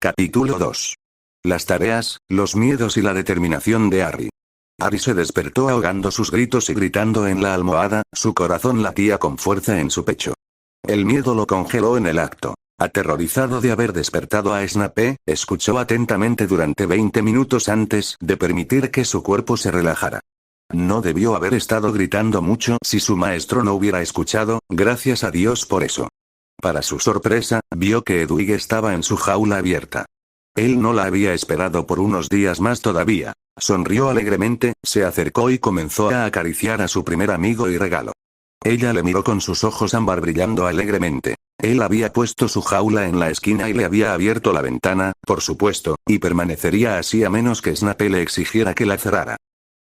Capítulo 2. Las tareas, los miedos y la determinación de Harry. Harry se despertó ahogando sus gritos y gritando en la almohada, su corazón latía con fuerza en su pecho. El miedo lo congeló en el acto. Aterrorizado de haber despertado a Snape, escuchó atentamente durante 20 minutos antes de permitir que su cuerpo se relajara. No debió haber estado gritando mucho si su maestro no hubiera escuchado, gracias a Dios por eso. Para su sorpresa, vio que Hedwig estaba en su jaula abierta. Él no la había esperado por unos días más todavía. Sonrió alegremente, se acercó y comenzó a acariciar a su primer amigo y regalo. Ella le miró con sus ojos ámbar brillando alegremente. Él había puesto su jaula en la esquina y le había abierto la ventana, por supuesto, y permanecería así a menos que Snape le exigiera que la cerrara.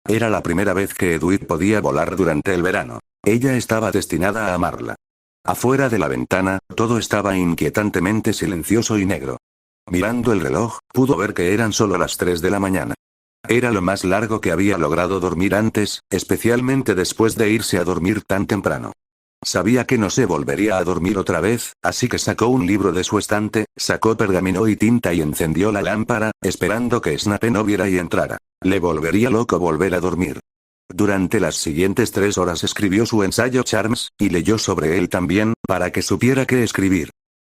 Era la primera vez que Hedwig podía volar durante el verano. Ella estaba destinada a amarla. Afuera de la ventana, todo estaba inquietantemente silencioso y negro. Mirando el reloj, pudo ver que eran solo las 3 de la mañana. Era lo más largo que había logrado dormir antes, especialmente después de irse a dormir tan temprano. Sabía que no se volvería a dormir otra vez, así que sacó un libro de su estante, sacó pergamino y tinta y encendió la lámpara, esperando que Snape no viera y entrara. Le volvería loco volver a dormir. Durante las siguientes 3 horas escribió su ensayo Charms, y leyó sobre él también, para que supiera qué escribir.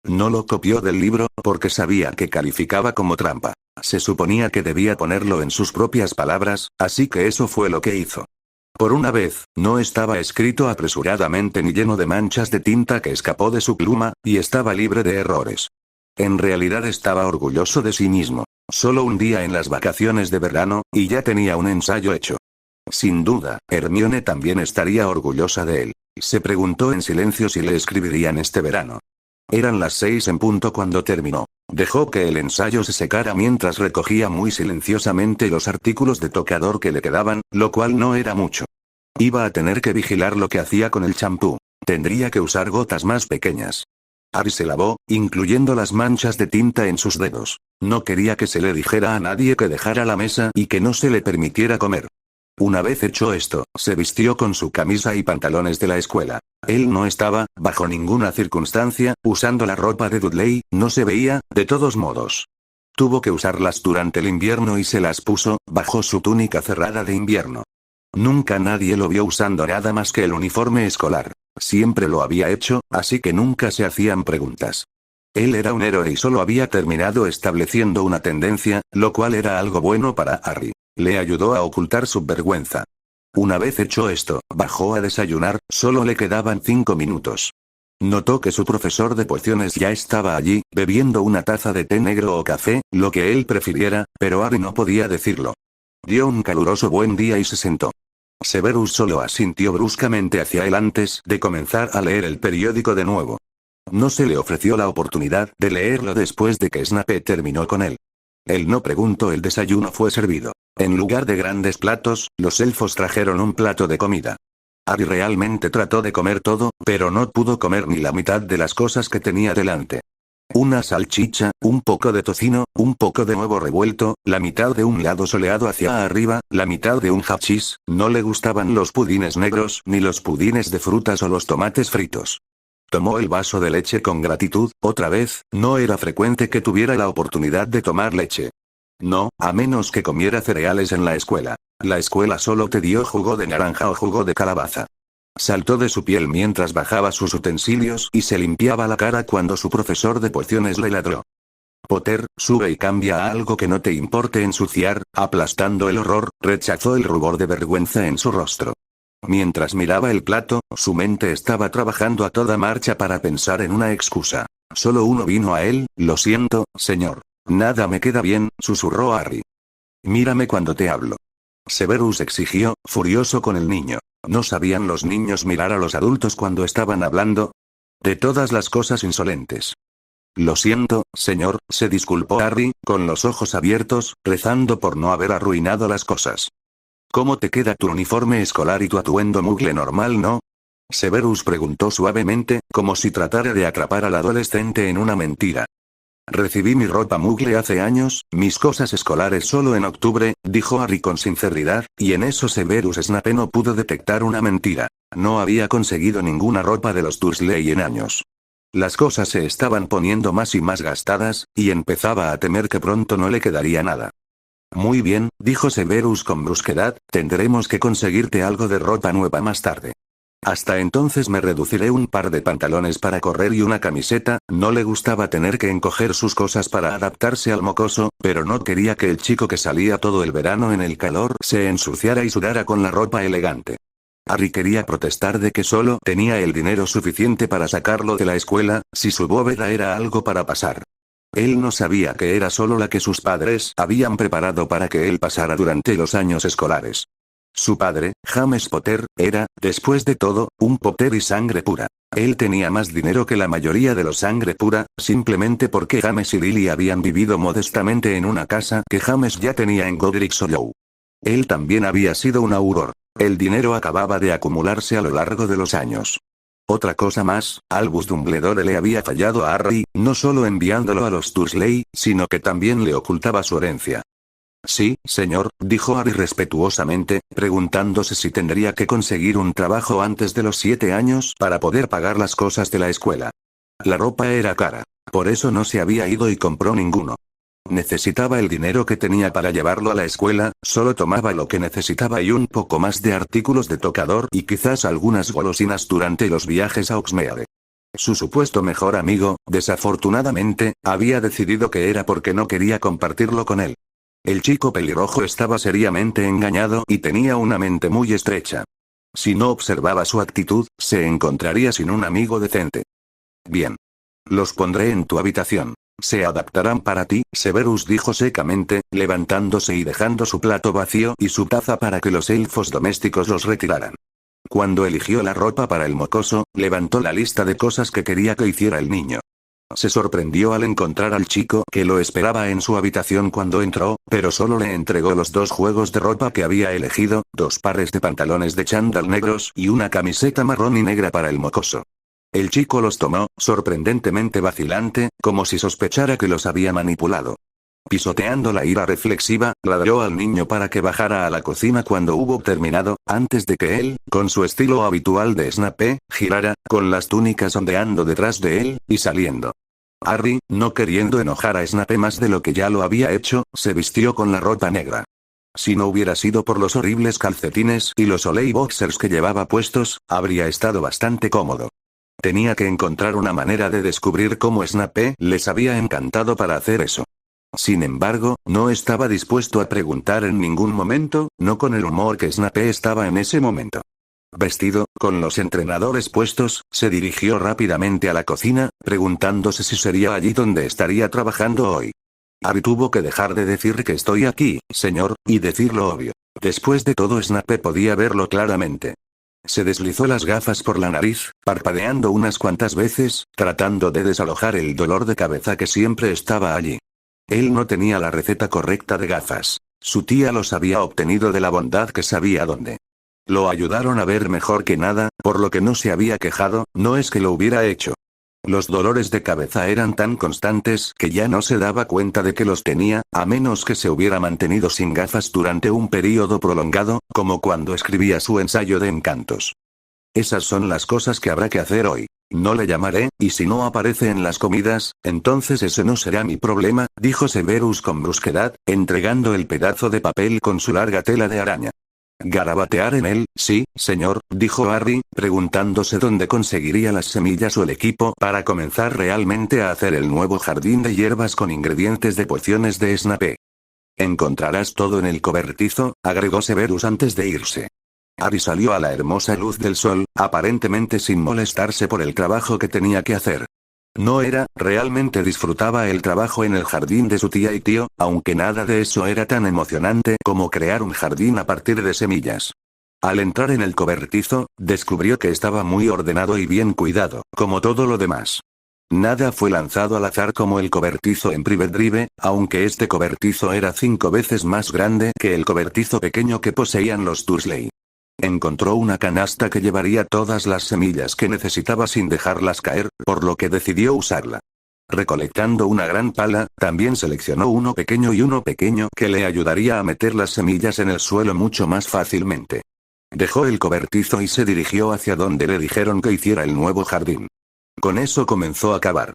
No lo copió del libro, porque sabía que calificaba como trampa. Se suponía que debía ponerlo en sus propias palabras, así que eso fue lo que hizo. Por una vez, no estaba escrito apresuradamente ni lleno de manchas de tinta que escapó de su pluma, y estaba libre de errores. En realidad estaba orgulloso de sí mismo. Solo un día en las vacaciones de verano, y ya tenía un ensayo hecho. Sin duda, Hermione también estaría orgullosa de él. Se preguntó en silencio si le escribirían este verano. Eran las 6 en punto cuando terminó. Dejó que el ensayo se secara mientras recogía muy silenciosamente los artículos de tocador que le quedaban, lo cual no era mucho. Iba a tener que vigilar lo que hacía con el champú. Tendría que usar gotas más pequeñas. Harry se lavó, incluyendo las manchas de tinta en sus dedos. No quería que se le dijera a nadie que dejara la mesa y que no se le permitiera comer. Una vez hecho esto, se vistió con su camisa y pantalones de la escuela. Él no estaba, bajo ninguna circunstancia, usando la ropa de Dudley, no se veía, de todos modos. Tuvo que usarlas durante el invierno y se las puso, bajo su túnica cerrada de invierno. Nunca nadie lo vio usando nada más que el uniforme escolar. Siempre lo había hecho, así que nunca se hacían preguntas. Él era un héroe y solo había terminado estableciendo una tendencia, lo cual era algo bueno para Harry. Le ayudó a ocultar su vergüenza. Una vez hecho esto, bajó a desayunar, solo le quedaban 5 minutos. Notó que su profesor de pociones ya estaba allí, bebiendo una taza de té negro o café, lo que él prefiriera, pero Harry no podía decirlo. Dio un caluroso buen día y se sentó. Severus solo asintió bruscamente hacia él antes de comenzar a leer el periódico de nuevo. No se le ofreció la oportunidad de leerlo después de que Snape terminó con él. Él no preguntó, el desayuno fue servido. En lugar de grandes platos, los elfos trajeron un plato de comida. Harry realmente trató de comer todo, pero no pudo comer ni la mitad de las cosas que tenía delante. Una salchicha, un poco de tocino, un poco de huevo revuelto, la mitad de un lado soleado hacia arriba, la mitad de un hachís. No le gustaban los pudines negros, ni los pudines de frutas o los tomates fritos. Tomó el vaso de leche con gratitud, otra vez, no era frecuente que tuviera la oportunidad de tomar leche. No, a menos que comiera cereales en la escuela. La escuela solo te dio jugo de naranja o jugo de calabaza. Saltó de su piel mientras bajaba sus utensilios y se limpiaba la cara cuando su profesor de pociones le ladró. Potter, sube y cambia a algo que no te importe ensuciar, aplastando el horror, rechazó el rubor de vergüenza en su rostro. Mientras miraba el plato, su mente estaba trabajando a toda marcha para pensar en una excusa. Solo uno vino a él, lo siento, señor. Nada me queda bien, susurró Harry. Mírame cuando te hablo. Severus exigió, furioso con el niño. ¿No sabían los niños mirar a los adultos cuando estaban hablando? De todas las cosas insolentes. Lo siento, señor, se disculpó Harry, con los ojos abiertos, rezando por no haber arruinado las cosas. ¿Cómo te queda tu uniforme escolar y tu atuendo mugle normal, no? Severus preguntó suavemente, como si tratara de atrapar al adolescente en una mentira. Recibí mi ropa mugle hace años, mis cosas escolares solo en octubre, dijo Harry con sinceridad, y en eso Severus Snape no pudo detectar una mentira. No había conseguido ninguna ropa de los Dursley en años. Las cosas se estaban poniendo más y más gastadas, y empezaba a temer que pronto no le quedaría nada. Muy bien, dijo Severus con brusquedad, tendremos que conseguirte algo de ropa nueva más tarde. Hasta entonces me reduciré un par de pantalones para correr y una camiseta. No le gustaba tener que encoger sus cosas para adaptarse al mocoso, pero no quería que el chico que salía todo el verano en el calor se ensuciara y sudara con la ropa elegante. Harry quería protestar de que solo tenía el dinero suficiente para sacarlo de la escuela, si su bóveda era algo para pasar. Él no sabía que era solo la que sus padres habían preparado para que él pasara durante los años escolares. Su padre, James Potter, era, después de todo, un Potter y sangre pura. Él tenía más dinero que la mayoría de los sangre pura, simplemente porque James y Lily habían vivido modestamente en una casa que James ya tenía en Godric's Hollow. Él también había sido un auror. El dinero acababa de acumularse a lo largo de los años. Otra cosa más, Albus Dumbledore le había fallado a Harry, no solo enviándolo a los Dursley, sino que también le ocultaba su herencia. Sí, señor, dijo Harry respetuosamente, preguntándose si tendría que conseguir un trabajo antes de los 7 años para poder pagar las cosas de la escuela. La ropa era cara. Por eso no se había ido y compró ninguno. Necesitaba el dinero que tenía para llevarlo a la escuela, solo tomaba lo que necesitaba y un poco más de artículos de tocador y quizás algunas golosinas durante los viajes a Hogsmeade. Su supuesto mejor amigo, desafortunadamente, había decidido que era porque no quería compartirlo con él. El chico pelirrojo estaba seriamente engañado y tenía una mente muy estrecha. Si no observaba su actitud, se encontraría sin un amigo decente. Bien. Los pondré en tu habitación. Se adaptarán para ti, Severus dijo secamente, levantándose y dejando su plato vacío y su taza para que los elfos domésticos los retiraran. Cuando eligió la ropa para el mocoso, levantó la lista de cosas que quería que hiciera el niño. Se sorprendió al encontrar al chico que lo esperaba en su habitación cuando entró, pero solo le entregó los 2 juegos de ropa que había elegido, 2 pares de pantalones de chándal negros y una camiseta marrón y negra para el mocoso. El chico los tomó, sorprendentemente vacilante, como si sospechara que los había manipulado. Pisoteando la ira reflexiva, ladró al niño para que bajara a la cocina cuando hubo terminado, antes de que él, con su estilo habitual de Snape, girara, con las túnicas ondeando detrás de él, y saliendo. Harry, no queriendo enojar a Snape más de lo que ya lo había hecho, se vistió con la ropa negra. Si no hubiera sido por los horribles calcetines y los Olay boxers que llevaba puestos, habría estado bastante cómodo. Tenía que encontrar una manera de descubrir cómo Snape les había encantado para hacer eso. Sin embargo, no estaba dispuesto a preguntar en ningún momento, no con el humor que Snape estaba en ese momento. Vestido, con los entrenadores puestos, se dirigió rápidamente a la cocina, preguntándose si sería allí donde estaría trabajando hoy. Harry tuvo que dejar de decir que estoy aquí, señor, y decir lo obvio. Después de todo Snape podía verlo claramente. Se deslizó las gafas por la nariz, parpadeando unas cuantas veces, tratando de desalojar el dolor de cabeza que siempre estaba allí. Él no tenía la receta correcta de gafas. Su tía los había obtenido de la bondad que sabía dónde. Lo ayudaron a ver mejor que nada, por lo que no se había quejado, no es que lo hubiera hecho. Los dolores de cabeza eran tan constantes que ya no se daba cuenta de que los tenía, a menos que se hubiera mantenido sin gafas durante un período prolongado, como cuando escribía su ensayo de encantos. Esas son las cosas que habrá que hacer hoy. No le llamaré, y si no aparece en las comidas, entonces ese no será mi problema, dijo Severus con brusquedad, entregando el pedazo de papel con su larga tela de araña. Garabatear en él, sí, señor, dijo Harry, preguntándose dónde conseguiría las semillas o el equipo para comenzar realmente a hacer el nuevo jardín de hierbas con ingredientes de pociones de Snape. Encontrarás todo en el cobertizo, agregó Severus antes de irse. Harry salió a la hermosa luz del sol, aparentemente sin molestarse por el trabajo que tenía que hacer. Realmente disfrutaba el trabajo en el jardín de su tía y tío, aunque nada de eso era tan emocionante como crear un jardín a partir de semillas. Al entrar en el cobertizo, descubrió que estaba muy ordenado y bien cuidado, como todo lo demás. Nada fue lanzado al azar como el cobertizo en Private Drive, aunque este cobertizo era 5 veces más grande que el cobertizo pequeño que poseían los Dursley. Encontró una canasta que llevaría todas las semillas que necesitaba sin dejarlas caer, por lo que decidió usarla. Recolectando una gran pala, también seleccionó uno pequeño y uno pequeño que le ayudaría a meter las semillas en el suelo mucho más fácilmente. Dejó el cobertizo y se dirigió hacia donde le dijeron que hiciera el nuevo jardín. Con eso comenzó a cavar.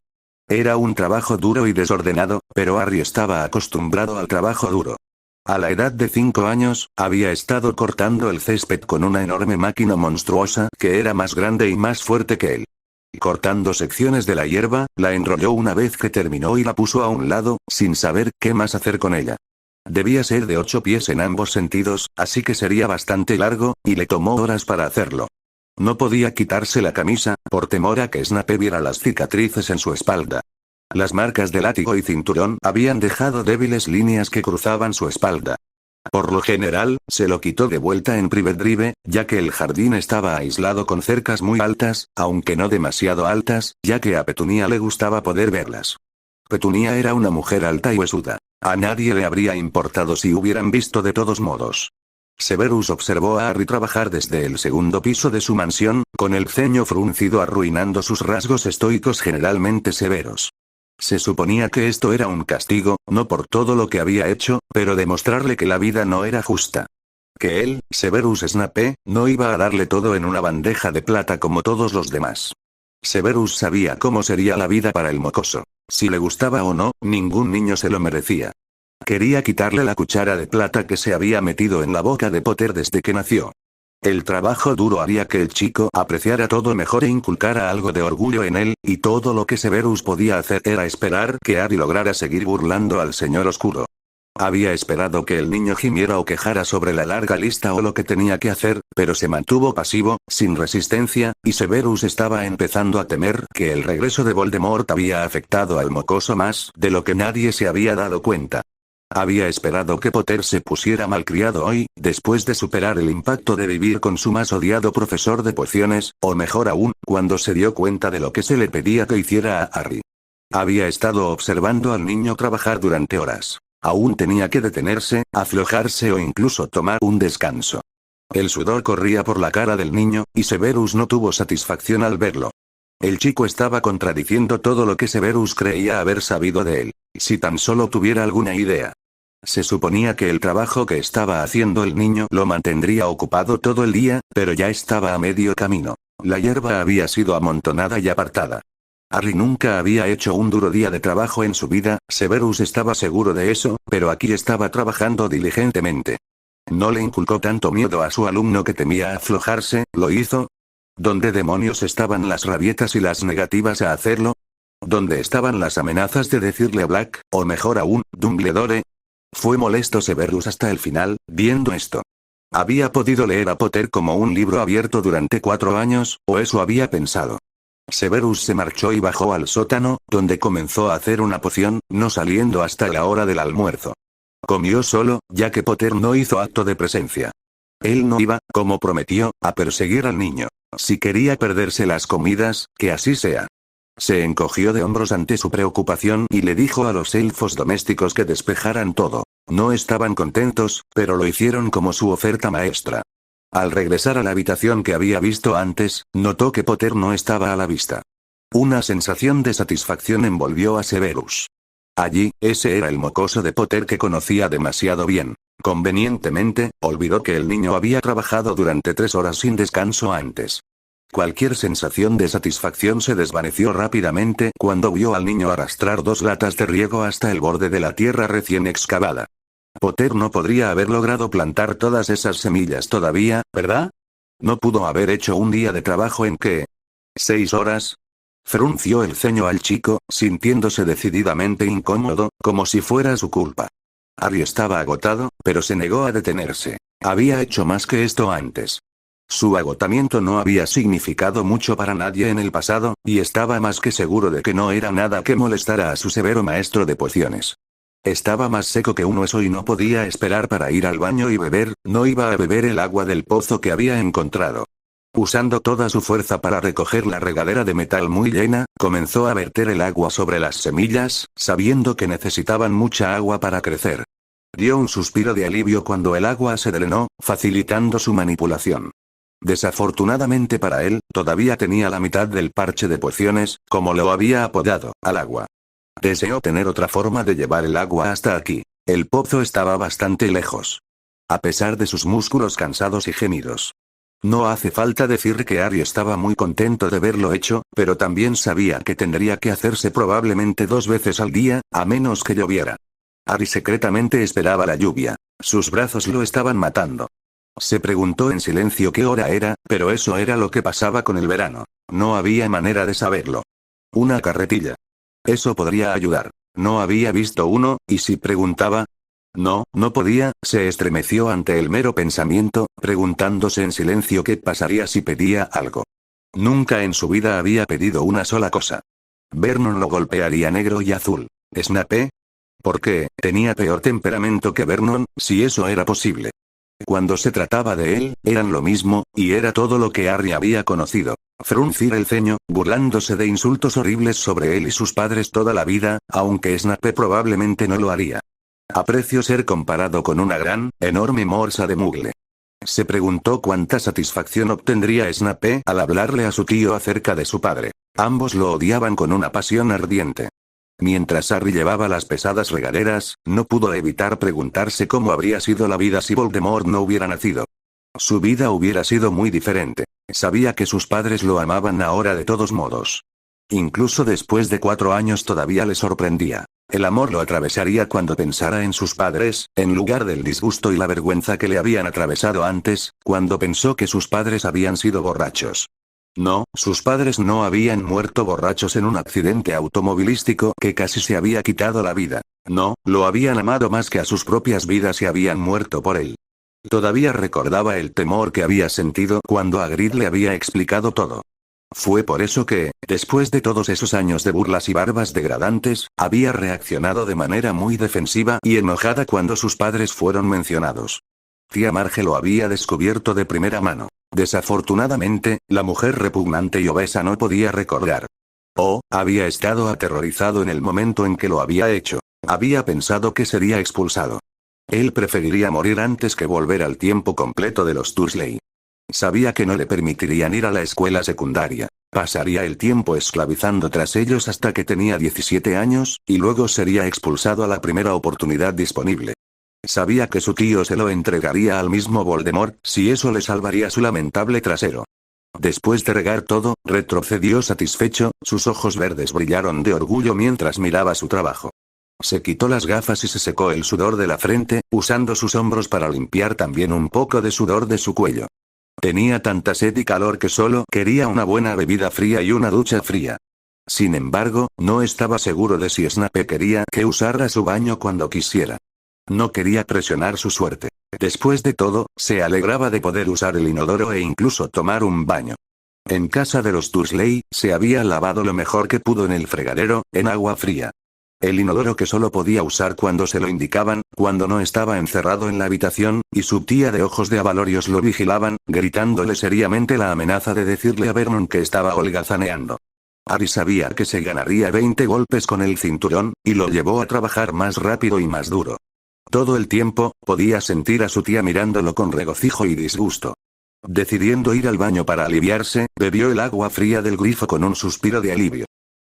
Era un trabajo duro y desordenado, pero Harry estaba acostumbrado al trabajo duro. A la edad de 5 años, había estado cortando el césped con una enorme máquina monstruosa que era más grande y más fuerte que él. Cortando secciones de la hierba, la enrolló una vez que terminó y la puso a un lado, sin saber qué más hacer con ella. Debía ser de 8 pies en ambos sentidos, así que sería bastante largo, y le tomó horas para hacerlo. No podía quitarse la camisa, por temor a que Snape viera las cicatrices en su espalda. Las marcas de látigo y cinturón habían dejado débiles líneas que cruzaban su espalda. Por lo general, se lo quitó de vuelta en Private Drive, ya que el jardín estaba aislado con cercas muy altas, aunque no demasiado altas, ya que a Petunia le gustaba poder verlas. Petunia era una mujer alta y huesuda. A nadie le habría importado si hubieran visto de todos modos. Severus observó a Harry trabajar desde el segundo piso de su mansión, con el ceño fruncido arruinando sus rasgos estoicos generalmente severos. Se suponía que esto era un castigo, no por todo lo que había hecho, pero demostrarle que la vida no era justa. Que él, Severus Snape, no iba a darle todo en una bandeja de plata como todos los demás. Severus sabía cómo sería la vida para el mocoso. Si le gustaba o no, ningún niño se lo merecía. Quería quitarle la cuchara de plata que se había metido en la boca de Potter desde que nació. El trabajo duro haría que el chico apreciara todo mejor e inculcara algo de orgullo en él, y todo lo que Severus podía hacer era esperar que Harry lograra seguir burlando al señor oscuro. Había esperado que el niño gimiera o quejara sobre la larga lista o lo que tenía que hacer, pero se mantuvo pasivo, sin resistencia, y Severus estaba empezando a temer que el regreso de Voldemort había afectado al mocoso más de lo que nadie se había dado cuenta. Había esperado que Potter se pusiera malcriado hoy, después de superar el impacto de vivir con su más odiado profesor de pociones, o mejor aún, cuando se dio cuenta de lo que se le pedía que hiciera a Harry. Había estado observando al niño trabajar durante horas. Aún tenía que detenerse, aflojarse o incluso tomar un descanso. El sudor corría por la cara del niño, y Severus no tuvo satisfacción al verlo. El chico estaba contradiciendo todo lo que Severus creía haber sabido de él. Si tan solo tuviera alguna idea. Se suponía que el trabajo que estaba haciendo el niño lo mantendría ocupado todo el día, pero ya estaba a medio camino. La hierba había sido amontonada y apartada. Harry nunca había hecho un duro día de trabajo en su vida, Severus estaba seguro de eso, pero aquí estaba trabajando diligentemente. No le inculcó tanto miedo a su alumno que temía aflojarse, ¿lo hizo? ¿Dónde demonios estaban las rabietas y las negativas a hacerlo? ¿Dónde estaban las amenazas de decirle a Black, o mejor aún, Dumbledore? Fue molesto Severus hasta el final, viendo esto. Había podido leer a Potter como un libro abierto durante 4 años, o eso había pensado. Severus se marchó y bajó al sótano, donde comenzó a hacer una poción, no saliendo hasta la hora del almuerzo. Comió solo, ya que Potter no hizo acto de presencia. Él no iba, como prometió, a perseguir al niño. Si quería perderse las comidas, que así sea. Se encogió de hombros ante su preocupación y le dijo a los elfos domésticos que despejaran todo. No estaban contentos, pero lo hicieron como su oferta maestra. Al regresar a la habitación que había visto antes, notó que Potter no estaba a la vista. Una sensación de satisfacción envolvió a Severus. Allí, ese era el mocoso de Potter que conocía demasiado bien. Convenientemente, olvidó que el niño había trabajado durante 3 horas sin descanso antes. Cualquier sensación de satisfacción se desvaneció rápidamente cuando vio al niño arrastrar 2 latas de riego hasta el borde de la tierra recién excavada. Potter no podría haber logrado plantar todas esas semillas todavía, ¿verdad? No pudo haber hecho un día de trabajo en ¿qué? 6 horas. Frunció el ceño al chico, sintiéndose decididamente incómodo, como si fuera su culpa. Harry estaba agotado, pero se negó a detenerse. Había hecho más que esto antes. Su agotamiento no había significado mucho para nadie en el pasado, y estaba más que seguro de que no era nada que molestara a su severo maestro de pociones. Estaba más seco que un hueso y no podía esperar para ir al baño y beber, no iba a beber el agua del pozo que había encontrado. Usando toda su fuerza para recoger la regadera de metal muy llena, comenzó a verter el agua sobre las semillas, sabiendo que necesitaban mucha agua para crecer. Dio un suspiro de alivio cuando el agua se drenó, facilitando su manipulación. Desafortunadamente para él, todavía tenía la mitad del parche de pociones, como lo había apodado, al agua. Deseó tener otra forma de llevar el agua hasta aquí. El pozo estaba bastante lejos. A pesar de sus músculos cansados y gemidos. No hace falta decir que Ari estaba muy contento de verlo hecho, pero también sabía que tendría que hacerse probablemente 2 veces al día, a menos que lloviera. Ari secretamente esperaba la lluvia. Sus brazos lo estaban matando. Se preguntó en silencio qué hora era, pero eso era lo que pasaba con el verano. No había manera de saberlo. Una carretilla. Eso podría ayudar. No había visto uno, y si preguntaba. No, no podía, se estremeció ante el mero pensamiento, preguntándose en silencio qué pasaría si pedía algo. Nunca en su vida había pedido una sola cosa. Vernon lo golpearía negro y azul. ¿Snape? ¿Por qué tenía peor temperamento que Vernon, si eso era posible? Cuando se trataba de él, eran lo mismo, y era todo lo que Harry había conocido. Fruncir el ceño, burlándose de insultos horribles sobre él y sus padres toda la vida, aunque Snape probablemente no lo haría. Aprecio ser comparado con una gran, enorme morsa de mugle. Se preguntó cuánta satisfacción obtendría Snape al hablarle a su tío acerca de su padre. Ambos lo odiaban con una pasión ardiente. Mientras Harry llevaba las pesadas regaderas, no pudo evitar preguntarse cómo habría sido la vida si Voldemort no hubiera nacido. Su vida hubiera sido muy diferente. Sabía que sus padres lo amaban ahora de todos modos. Incluso después de 4 años todavía le sorprendía. El amor lo atravesaría cuando pensara en sus padres, en lugar del disgusto y la vergüenza que le habían atravesado antes, cuando pensó que sus padres habían sido borrachos. No, sus padres no habían muerto borrachos en un accidente automovilístico que casi se había quitado la vida. No, lo habían amado más que a sus propias vidas y habían muerto por él. Todavía recordaba el temor que había sentido cuando Hagrid le había explicado todo. Fue por eso que, después de todos esos años de burlas y barbas degradantes, había reaccionado de manera muy defensiva y enojada cuando sus padres fueron mencionados. Tía Marge lo había descubierto de primera mano. Desafortunadamente, la mujer repugnante y obesa no podía recordar. Había estado aterrorizado en el momento en que lo había hecho. Había pensado que sería expulsado. Él preferiría morir antes que volver al tiempo completo de los Dursley. Sabía que no le permitirían ir a la escuela secundaria. Pasaría el tiempo esclavizando tras ellos hasta que tenía 17 años, y luego sería expulsado a la primera oportunidad disponible. Sabía que su tío se lo entregaría al mismo Voldemort, si eso le salvaría su lamentable trasero. Después de regar todo, retrocedió satisfecho, sus ojos verdes brillaron de orgullo mientras miraba su trabajo. Se quitó las gafas y se secó el sudor de la frente, usando sus hombros para limpiar también un poco de sudor de su cuello. Tenía tanta sed y calor que solo quería una buena bebida fría y una ducha fría. Sin embargo, no estaba seguro de si Snape quería que usara su baño cuando quisiera. No quería presionar su suerte. Después de todo, se alegraba de poder usar el inodoro e incluso tomar un baño. En casa de los Dursley, se había lavado lo mejor que pudo en el fregadero, en agua fría. El inodoro que solo podía usar cuando se lo indicaban, cuando no estaba encerrado en la habitación, y su tía de ojos de abalorios lo vigilaban, gritándole seriamente la amenaza de decirle a Vernon que estaba holgazaneando. Harry sabía que se ganaría 20 golpes con el cinturón, y lo llevó a trabajar más rápido y más duro. Todo el tiempo, podía sentir a su tía mirándolo con regocijo y disgusto. Decidiendo ir al baño para aliviarse, bebió el agua fría del grifo con un suspiro de alivio.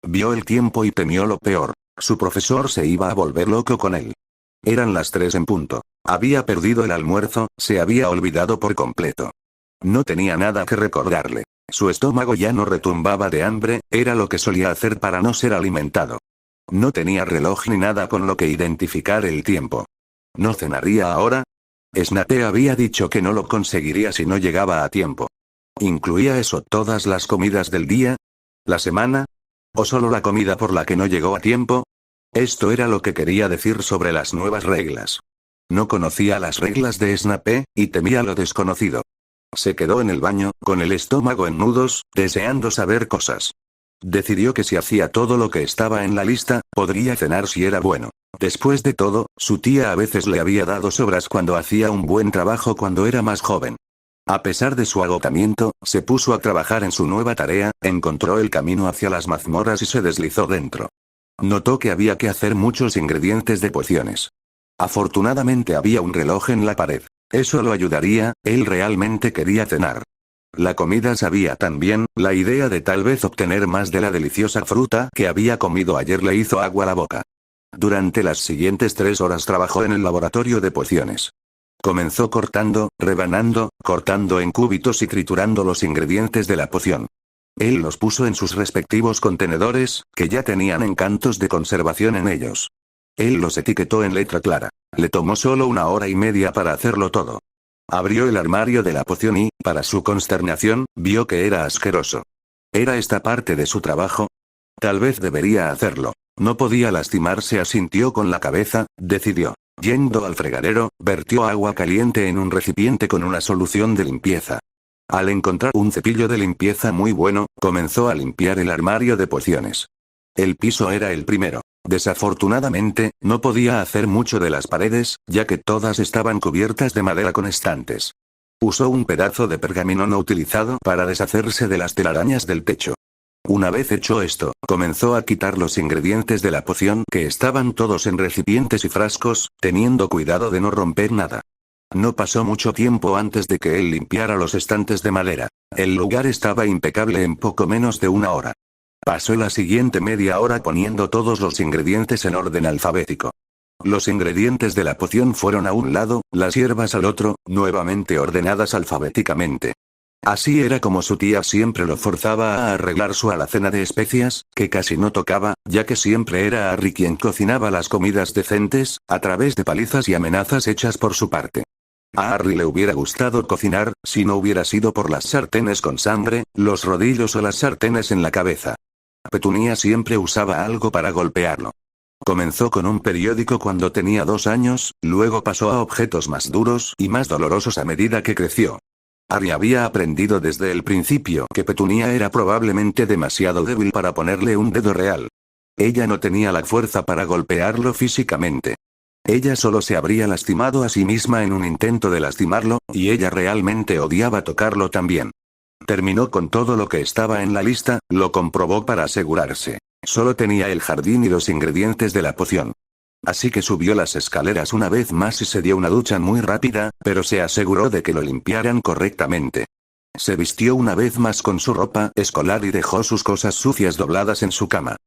Vio el tiempo y temió lo peor. Su profesor se iba a volver loco con él. Eran las 3 en punto. Había perdido el almuerzo, se había olvidado por completo. No tenía nada que recordarle. Su estómago ya no retumbaba de hambre, era lo que solía hacer para no ser alimentado. No tenía reloj ni nada con lo que identificar el tiempo. ¿No cenaría ahora? Snape había dicho que no lo conseguiría si no llegaba a tiempo. ¿Incluía eso todas las comidas del día? ¿La semana? ¿O solo la comida por la que no llegó a tiempo? Esto era lo que quería decir sobre las nuevas reglas. No conocía las reglas de Snape, y temía lo desconocido. Se quedó en el baño, con el estómago en nudos, deseando saber cosas. Decidió que si hacía todo lo que estaba en la lista, podría cenar si era bueno. Después de todo, su tía a veces le había dado sobras cuando hacía un buen trabajo cuando era más joven. A pesar de su agotamiento, se puso a trabajar en su nueva tarea, encontró el camino hacia las mazmorras y se deslizó dentro. Notó que había que hacer muchos ingredientes de pociones. Afortunadamente había un reloj en la pared. Eso lo ayudaría, él realmente quería cenar. La comida sabía tan bien, la idea de tal vez obtener más de la deliciosa fruta que había comido ayer le hizo agua a la boca. Durante las siguientes 3 horas trabajó en el laboratorio de pociones. Comenzó cortando, rebanando, cortando en cubitos y triturando los ingredientes de la poción. Él los puso en sus respectivos contenedores, que ya tenían encantos de conservación en ellos. Él los etiquetó en letra clara. Le tomó solo 1 hora y media para hacerlo todo. Abrió el armario de la poción y, para su consternación, vio que era asqueroso. ¿Era esta parte de su trabajo? Tal vez debería hacerlo. No podía lastimarse, asintió con la cabeza, decidió. Yendo al fregadero, vertió agua caliente en un recipiente con una solución de limpieza. Al encontrar un cepillo de limpieza muy bueno, comenzó a limpiar el armario de pociones. El piso era el primero. Desafortunadamente, no podía hacer mucho de las paredes, ya que todas estaban cubiertas de madera con estantes. Usó un pedazo de pergamino no utilizado para deshacerse de las telarañas del techo. Una vez hecho esto, comenzó a quitar los ingredientes de la poción que estaban todos en recipientes y frascos, teniendo cuidado de no romper nada. No pasó mucho tiempo antes de que él limpiara los estantes de madera. El lugar estaba impecable en poco menos de 1 hora. Pasó la siguiente media hora poniendo todos los ingredientes en orden alfabético. Los ingredientes de la poción fueron a un lado, las hierbas al otro, nuevamente ordenadas alfabéticamente. Así era como su tía siempre lo forzaba a arreglar su alacena de especias, que casi no tocaba, ya que siempre era Harry quien cocinaba las comidas decentes, a través de palizas y amenazas hechas por su parte. A Harry le hubiera gustado cocinar, si no hubiera sido por las sartenes con sangre, los rodillos o las sartenes en la cabeza. Petunia siempre usaba algo para golpearlo. Comenzó con un periódico cuando tenía 2 años, luego pasó a objetos más duros y más dolorosos a medida que creció. Harry había aprendido desde el principio que Petunia era probablemente demasiado débil para ponerle un dedo real. Ella no tenía la fuerza para golpearlo físicamente. Ella solo se habría lastimado a sí misma en un intento de lastimarlo, y ella realmente odiaba tocarlo también. Terminó con todo lo que estaba en la lista, lo comprobó para asegurarse. Solo tenía el jardín y los ingredientes de la poción. Así que subió las escaleras una vez más y se dio una ducha muy rápida, pero se aseguró de que lo limpiaran correctamente. Se vistió una vez más con su ropa escolar y dejó sus cosas sucias dobladas en su cama.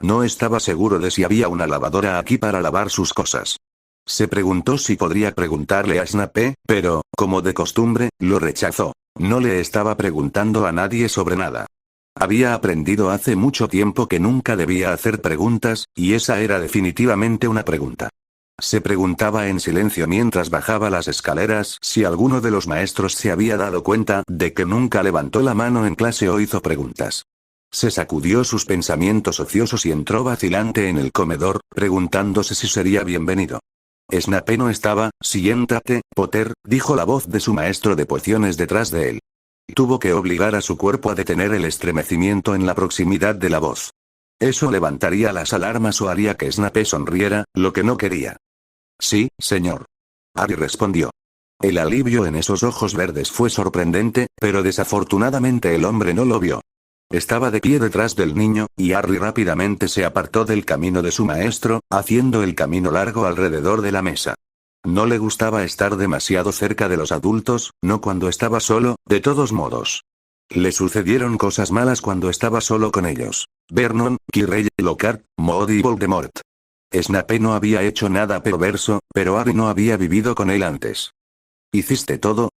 No estaba seguro de si había una lavadora aquí para lavar sus cosas. Se preguntó si podría preguntarle a Snape, pero, como de costumbre, lo rechazó. No le estaba preguntando a nadie sobre nada. Había aprendido hace mucho tiempo que nunca debía hacer preguntas, y esa era definitivamente una pregunta. Se preguntaba en silencio mientras bajaba las escaleras si alguno de los maestros se había dado cuenta de que nunca levantó la mano en clase o hizo preguntas. Se sacudió sus pensamientos ociosos y entró vacilante en el comedor, preguntándose si sería bienvenido. Snape no estaba. Siéntate, Potter, dijo la voz de su maestro de pociones detrás de él. Tuvo que obligar a su cuerpo a detener el estremecimiento en la proximidad de la voz. Eso levantaría las alarmas o haría que Snape sonriera, lo que no quería. Sí, señor. Harry respondió. El alivio en esos ojos verdes fue sorprendente, pero desafortunadamente el hombre no lo vio. Estaba de pie detrás del niño, y Harry rápidamente se apartó del camino de su maestro, haciendo el camino largo alrededor de la mesa. No le gustaba estar demasiado cerca de los adultos, no cuando estaba solo, de todos modos. Le sucedieron cosas malas cuando estaba solo con ellos. Vernon, Quirrell, Lockhart, Moody y Voldemort. Snape no había hecho nada perverso, pero Harry no había vivido con él antes. ¿Hiciste todo?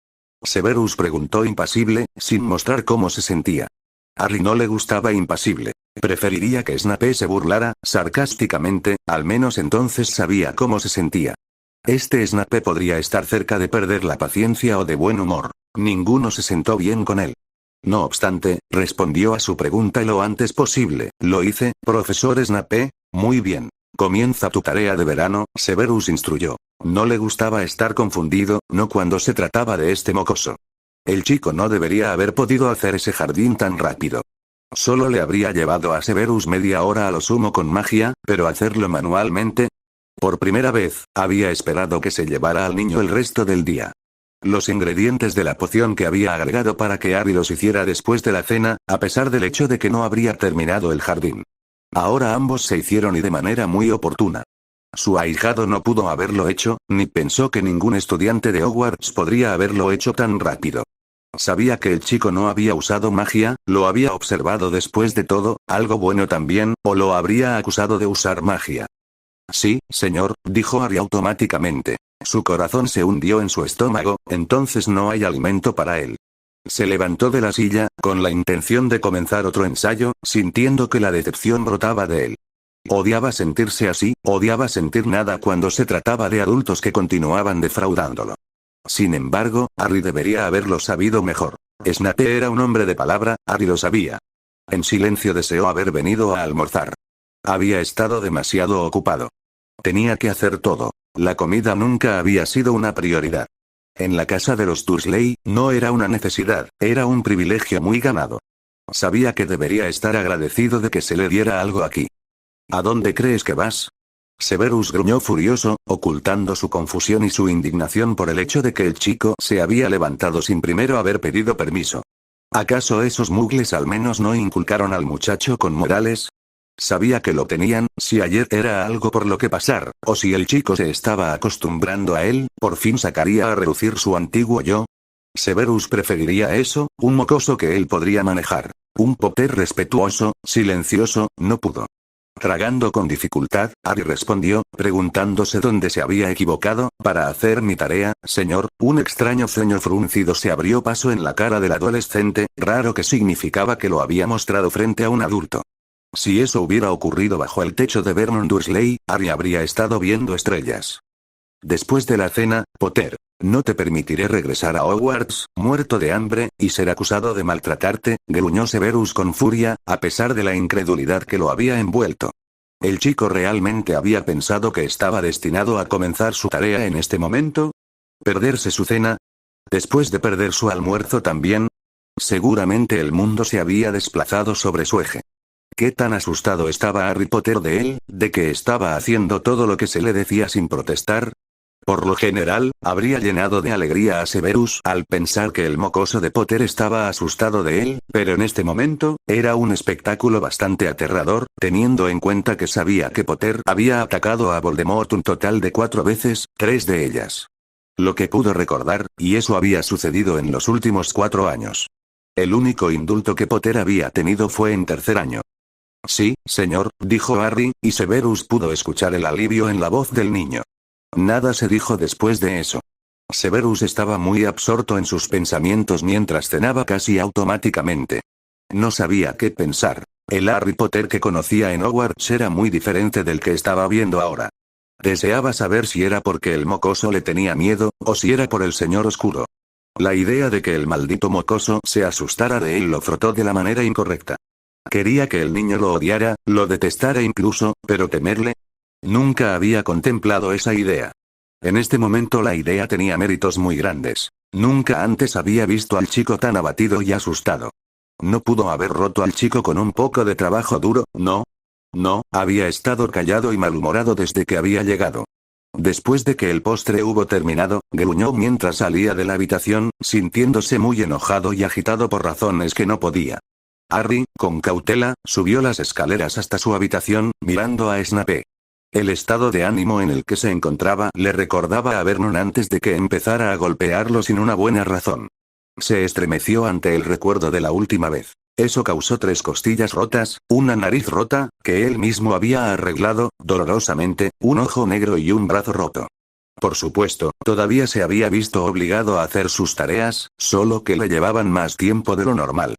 Severus preguntó impasible, sin mostrar cómo se sentía. Harry no le gustaba impasible. Preferiría que Snape se burlara, sarcásticamente, al menos entonces sabía cómo se sentía. Este Snape podría estar cerca de perder la paciencia o de buen humor. Ninguno se sentó bien con él. No obstante, respondió a su pregunta lo antes posible. Lo hice, profesor Snape, muy bien. Comienza tu tarea de verano, Severus instruyó. No le gustaba estar confundido, no cuando se trataba de este mocoso. El chico no debería haber podido hacer ese jardín tan rápido. Solo le habría llevado a Severus media hora a lo sumo con magia, pero hacerlo manualmente. Por primera vez, había esperado que se llevara al niño el resto del día. Los ingredientes de la poción que había agregado para que Harry los hiciera después de la cena, a pesar del hecho de que no habría terminado el jardín. Ahora ambos se hicieron y de manera muy oportuna. Su ahijado no pudo haberlo hecho, ni pensó que ningún estudiante de Hogwarts podría haberlo hecho tan rápido. Sabía que el chico no había usado magia, lo había observado después de todo, algo bueno también, o lo habría acusado de usar magia. Sí, señor, dijo Harry automáticamente. Su corazón se hundió en su estómago, entonces no hay alimento para él. Se levantó de la silla, con la intención de comenzar otro ensayo, sintiendo que la decepción brotaba de él. Odiaba sentirse así, odiaba sentir nada cuando se trataba de adultos que continuaban defraudándolo. Sin embargo, Harry debería haberlo sabido mejor. Snape era un hombre de palabra, Harry lo sabía. En silencio deseó haber venido a almorzar. Había estado demasiado ocupado. Tenía que hacer todo. La comida nunca había sido una prioridad. En la casa de los Dursley, no era una necesidad, era un privilegio muy ganado. Sabía que debería estar agradecido de que se le diera algo aquí. ¿A dónde crees que vas? Severus gruñó furioso, ocultando su confusión y su indignación por el hecho de que el chico se había levantado sin primero haber pedido permiso. ¿Acaso esos mugles al menos no inculcaron al muchacho con modales? Sabía que lo tenían, si ayer era algo por lo que pasar, o si el chico se estaba acostumbrando a él, por fin sacaría a relucir su antiguo yo. Severus preferiría eso, un mocoso que él podría manejar. Un Potter respetuoso, silencioso, no pudo. Tragando con dificultad, Harry respondió, preguntándose dónde se había equivocado. Para hacer mi tarea, señor. Un extraño ceño fruncido se abrió paso en la cara del adolescente, raro que significaba que lo había mostrado frente a un adulto. Si eso hubiera ocurrido bajo el techo de Vernon Dursley, Harry habría estado viendo estrellas. Después de la cena, Potter, no te permitiré regresar a Hogwarts, muerto de hambre, y ser acusado de maltratarte, gruñó Severus con furia, a pesar de la incredulidad que lo había envuelto. ¿El chico realmente había pensado que estaba destinado a comenzar su tarea en este momento? ¿Perderse su cena? ¿Después de perder su almuerzo también? Seguramente el mundo se había desplazado sobre su eje. ¿Qué tan asustado estaba Harry Potter de él, de que estaba haciendo todo lo que se le decía sin protestar? Por lo general, habría llenado de alegría a Severus al pensar que el mocoso de Potter estaba asustado de él, pero en este momento, era un espectáculo bastante aterrador, teniendo en cuenta que sabía que Potter había atacado a Voldemort un total de 4 veces, 3 de ellas. Lo que pudo recordar, y eso había sucedido en los últimos 4 años. El único indulto que Potter había tenido fue en tercer año. Sí, señor, dijo Harry, y Severus pudo escuchar el alivio en la voz del niño. Nada se dijo después de eso. Severus estaba muy absorto en sus pensamientos mientras cenaba casi automáticamente. No sabía qué pensar. El Harry Potter que conocía en Hogwarts era muy diferente del que estaba viendo ahora. Deseaba saber si era porque el mocoso le tenía miedo, o si era por el señor oscuro. La idea de que el maldito mocoso se asustara de él lo frotó de la manera incorrecta. Quería que el niño lo odiara, lo detestara incluso, pero temerle. Nunca había contemplado esa idea. En este momento la idea tenía méritos muy grandes. Nunca antes había visto al chico tan abatido y asustado. No pudo haber roto al chico con un poco de trabajo duro, ¿no? No, había estado callado y malhumorado desde que había llegado. Después de que el postre hubo terminado, gruñó mientras salía de la habitación, sintiéndose muy enojado y agitado por razones que no podía. Harry, con cautela, subió las escaleras hasta su habitación, mirando a Snape. El estado de ánimo en el que se encontraba le recordaba a Vernon antes de que empezara a golpearlo sin una buena razón. Se estremeció ante el recuerdo de la última vez. Eso causó 3 costillas rotas, una nariz rota, que él mismo había arreglado, dolorosamente, un ojo negro y un brazo roto. Por supuesto, todavía se había visto obligado a hacer sus tareas, solo que le llevaban más tiempo de lo normal.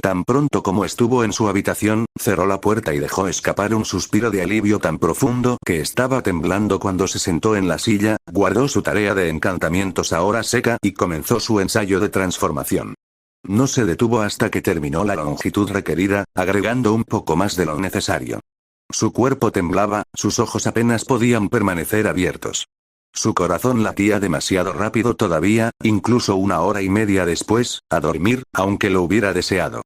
Tan pronto como estuvo en su habitación, cerró la puerta y dejó escapar un suspiro de alivio tan profundo que estaba temblando cuando se sentó en la silla, guardó su tarea de encantamientos a hora seca y comenzó su ensayo de transformación. No se detuvo hasta que terminó la longitud requerida, agregando un poco más de lo necesario. Su cuerpo temblaba, sus ojos apenas podían permanecer abiertos. Su corazón latía demasiado rápido todavía, incluso 1 hora y media después, a dormir, aunque lo hubiera deseado.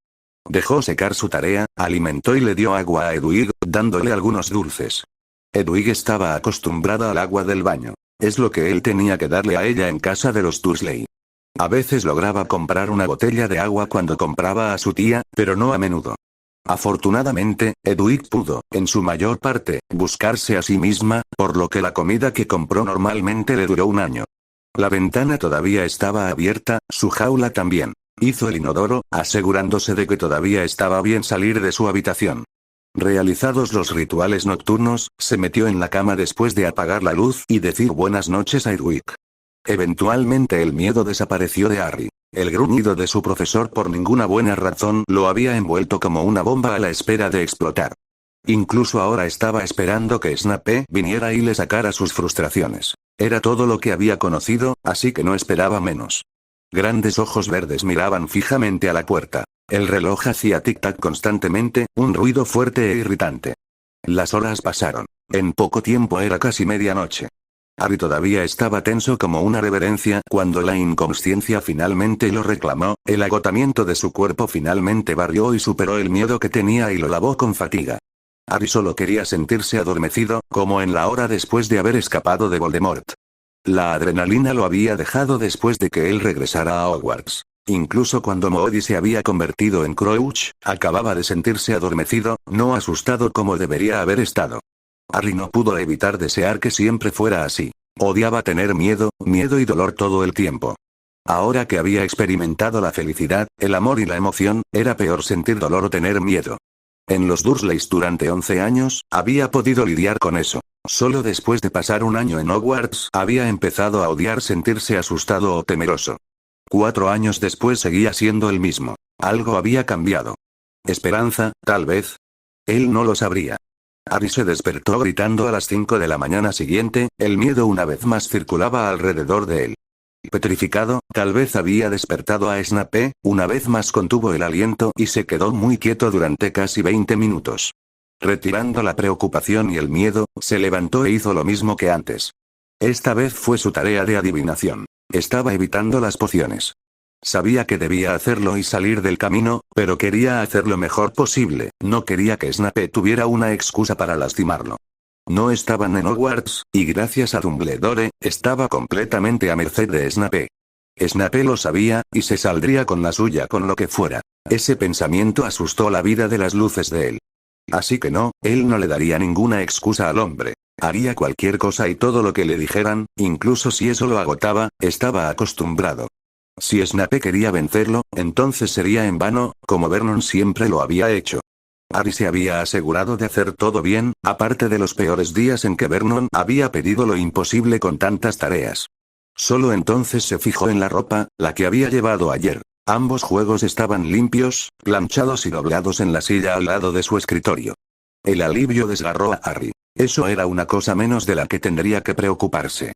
Dejó secar su tarea, alimentó y le dio agua a Hedwig, dándole algunos dulces. Hedwig estaba acostumbrada al agua del baño. Es lo que él tenía que darle a ella en casa de los Dursley. A veces lograba comprar una botella de agua cuando compraba a su tía, pero no a menudo. Afortunadamente, Hedwig pudo, en su mayor parte, buscarse a sí misma, por lo que la comida que compró normalmente le duró 1 año. La ventana todavía estaba abierta, su jaula también. Hizo el inodoro, asegurándose de que todavía estaba bien salir de su habitación. Realizados los rituales nocturnos, se metió en la cama después de apagar la luz y decir buenas noches a Irwick. Eventualmente el miedo desapareció de Harry. El gruñido de su profesor por ninguna buena razón lo había envuelto como una bomba a la espera de explotar. Incluso ahora estaba esperando que Snape viniera y le sacara sus frustraciones. Era todo lo que había conocido, así que no esperaba menos. Grandes ojos verdes miraban fijamente a la puerta. El reloj hacía tic-tac constantemente, un ruido fuerte e irritante. Las horas pasaron. En poco tiempo era casi medianoche. Harry todavía estaba tenso como una reverencia cuando la inconsciencia finalmente lo reclamó, el agotamiento de su cuerpo finalmente barrió y superó el miedo que tenía y lo lavó con fatiga. Harry solo quería sentirse adormecido, como en la hora después de haber escapado de Voldemort. La adrenalina lo había dejado después de que él regresara a Hogwarts. Incluso cuando Moody se había convertido en Crouch, acababa de sentirse adormecido, no asustado como debería haber estado. Harry no pudo evitar desear que siempre fuera así. Odiaba tener miedo y dolor todo el tiempo. Ahora que había experimentado la felicidad, el amor y la emoción, era peor sentir dolor o tener miedo. En los Dursleys durante 11 años, había podido lidiar con eso. Solo después de pasar un año en Hogwarts, había empezado a odiar sentirse asustado o temeroso. 4 años después seguía siendo el mismo. Algo había cambiado. Esperanza, tal vez. Él no lo sabría. Harry se despertó gritando a las 5 de la mañana siguiente, el miedo una vez más circulaba alrededor de él. Petrificado, tal vez había despertado a Snape, una vez más contuvo el aliento y se quedó muy quieto durante casi 20 minutos. Retirando la preocupación y el miedo, se levantó e hizo lo mismo que antes. Esta vez fue su tarea de adivinación. Estaba evitando las pociones. Sabía que debía hacerlo y salir del camino, pero quería hacer lo mejor posible, no quería que Snape tuviera una excusa para lastimarlo. No estaban en Hogwarts, y gracias a Dumbledore, estaba completamente a merced de Snape. Snape lo sabía, y se saldría con la suya con lo que fuera. Ese pensamiento asustó la vida de las luces de él. Así que no, él no le daría ninguna excusa al hombre. Haría cualquier cosa y todo lo que le dijeran, incluso si eso lo agotaba, estaba acostumbrado. Si Snape quería vencerlo, entonces sería en vano, como Vernon siempre lo había hecho. Harry se había asegurado de hacer todo bien, aparte de los peores días en que Vernon había pedido lo imposible con tantas tareas. Solo entonces se fijó en la ropa, la que había llevado ayer. Ambos juegos estaban limpios, planchados y doblados en la silla al lado de su escritorio. El alivio desgarró a Harry. Eso era una cosa menos de la que tendría que preocuparse.